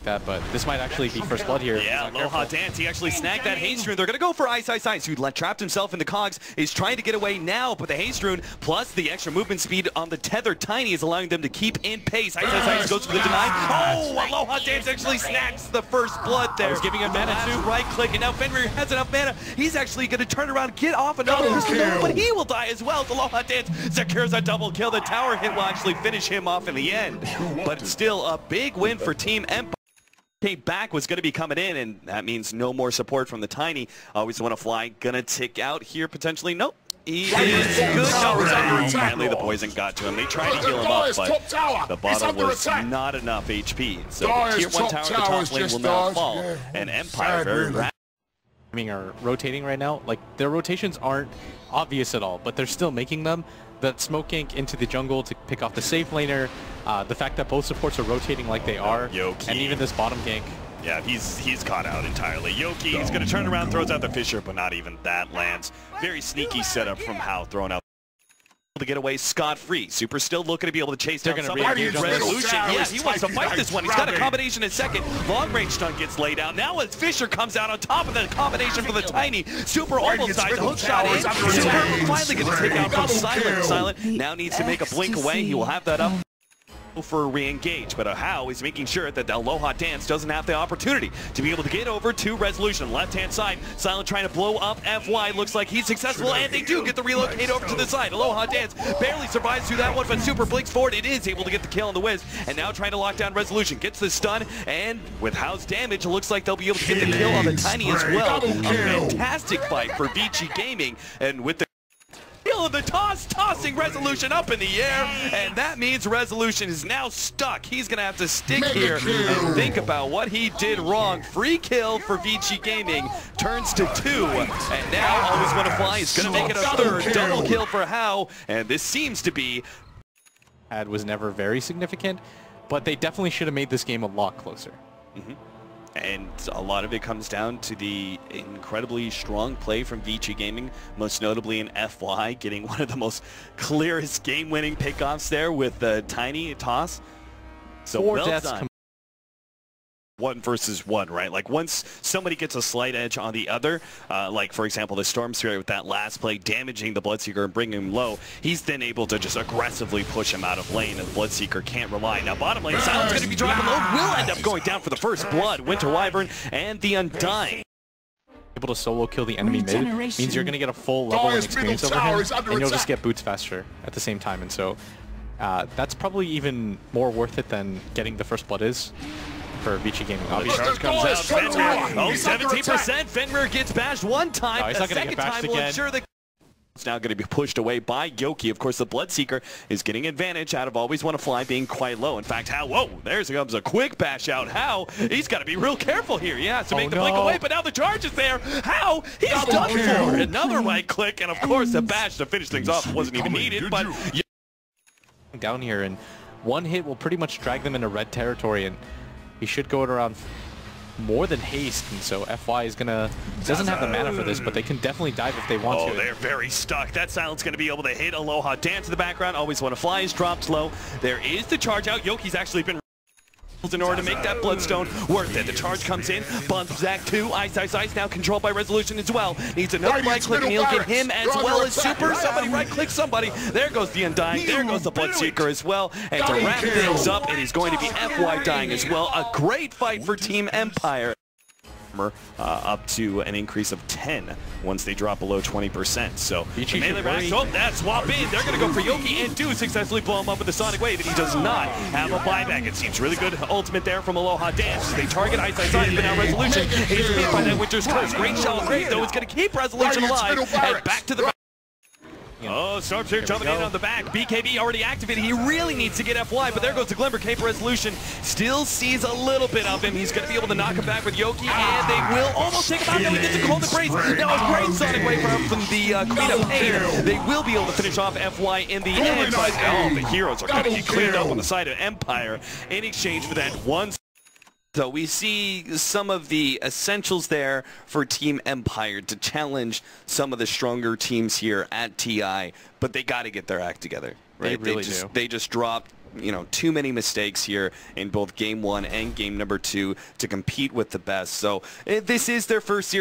that, but this might actually be first blood here. Yeah, Aloha Dance, he actually snagged that Haste Rune. They're going to go for Ice, who trapped himself in the cogs, is trying to get away now, but the Haste Rune plus the extra movement speed on the tethered Tiny is allowing them to keep in pace. Ice goes for the deny. Oh, Aloha Dance actually snacks the first blood there. He's giving him mana too. Right click, and now Fenrir has enough mana. He's actually going to turn around, get off another person, but he will die as well. Aloha Dance secures a double kill. The tower hit will actually finish him off in the end, but still a big win for Team Empire. Came back was going to be coming in, and that means no more support from the Tiny. Always want to fly, gonna tick out here potentially. Nope. He is good. No, finally the poison got to him. They tried to heal him up, but the bottom was not enough HP. So the tier 1 tower at the top lane will now fall. And Empire very rapid. Are rotating right now. Like, their rotations aren't obvious at all, but they're still making them. That smoke gank into the jungle to pick off the safe laner, the fact that both supports are rotating like they are, and even this bottom gank. Yeah, he's caught out entirely. Yoki, he's going to turn around, throws out the Fisher, but not even that lands. Very sneaky setup from How, throwing out to get away scot-free. Super still looking to be able to chase down somebody. Resolution, yeah, he wants to fight this one. He's got a combination in second. Long range stun gets laid out. Now as Fisher comes out on top of the combination for the Tiny. Super almost dies. Hook shot in. Super finally going to take out from Silent. Silent now needs to make a blink away. He will have that up for re-engage, but How is making sure that the Aloha Dance doesn't have the opportunity to be able to get over to Resolution. Left-hand side, Silent trying to blow up FY. Looks like he's successful, and they do get the relocate over to the side. Aloha Dance barely survives through that one, but Super blinks forward. It is able to get the kill on the Wiz, and now trying to lock down Resolution. Gets the stun, and with How's damage, it looks like they'll be able to get the kill on the Tiny as well. A fantastic fight for Vici Gaming, and with the of the tossing Resolution up in the air, and that means Resolution is now stuck. He's gonna have to stick here and think about what he did wrong. Free kill for Vici Gaming turns to 2, and now Always Wanna Fly is gonna make it a third double kill for How, and this seems to be was never very significant, but they definitely should have made this game a lot closer. And a lot of it comes down to the incredibly strong play from Vici Gaming, most notably in FY, getting one of the most clearest game-winning pickoffs there with the Tiny toss. So well done. 1 versus 1, right? Like, once somebody gets a slight edge on the other, like for example the Storm Spirit with that last play damaging the Bloodseeker and bringing him low, he's then able to just aggressively push him out of lane, and the Bloodseeker can't rely. Now bottom lane, Silent's going to be dropping low, will end up going down for the first blood. Winter Wyvern and the Undying. Able to solo kill the enemy mid means you're going to get a full level of experience over him, and you'll just get boots faster at the same time, and so that's probably even more worth it than getting the first blood is for Vici Gaming. Obviously, charge comes out. Fenrir, 17%. Fenrir gets bashed one time. No, he's not going to get bashed again. Ensure the it's now going to be pushed away by Yoki. Of course, the Bloodseeker is getting advantage out of Always Wanna Fly being quite low. In fact, How, whoa, there comes a quick bash out. How, he's got to be real careful here. He has to make the blink away, but now the charge is there. How, he's done for. Another right click, and of course, the bash to finish things off wasn't even needed, but down here, and one hit will pretty much drag them into red territory, and he should go it around more than haste, and so FY is gonna doesn't have the mana for this, but they can definitely dive if they want to. Oh, they're very stuck. That Silent's gonna be able to hit Aloha Dance in the background. Always Wanna Fly is dropped low. There is the charge out. Yoki's actually been in order to make that Bloodstone worth it. The charge comes in, bumps Zach 2, Ice now controlled by Resolution as well. Needs another right click and he'll get him as well as Super. Somebody right click somebody. There goes the Undying, there goes the Bloodseeker as well. And to wrap things up, it is going to be FY dying as well. A great fight for Team Empire. Up to an increase of 10 once they drop below 20%. So the melee rash, oh, that swap in. They're going to go for Yoki and do successfully blow him up with the Sonic Wave, and he does not have a buyback. It seems really good ultimate there from Aloha Dance. They target Ice, but now Resolution is beat by that Winter's Curse. Great shell, great though. It's going to keep Resolution alive. And back to the oh, Storm's here jumping in on the back. BKB already activated. He really needs to get FY, but there goes the Glimmer. Cape Resolution still sees a little bit of him. He's going to be able to knock him back with Yoki, and they will almost take him out. Now he gets a Cold Embrace. Now a great Sonic Wave from the Queen of Pain. They will be able to finish off FY in the end, but oh, the heroes are going to get cleaned up on the side of Empire in exchange for that one. So we see some of the essentials there for Team Empire to challenge some of the stronger teams here at TI, but they got to get their act together. Right? They really do. They just dropped you know, too many mistakes here in both game 1 and game number 2 to compete with the best. So this is their first series.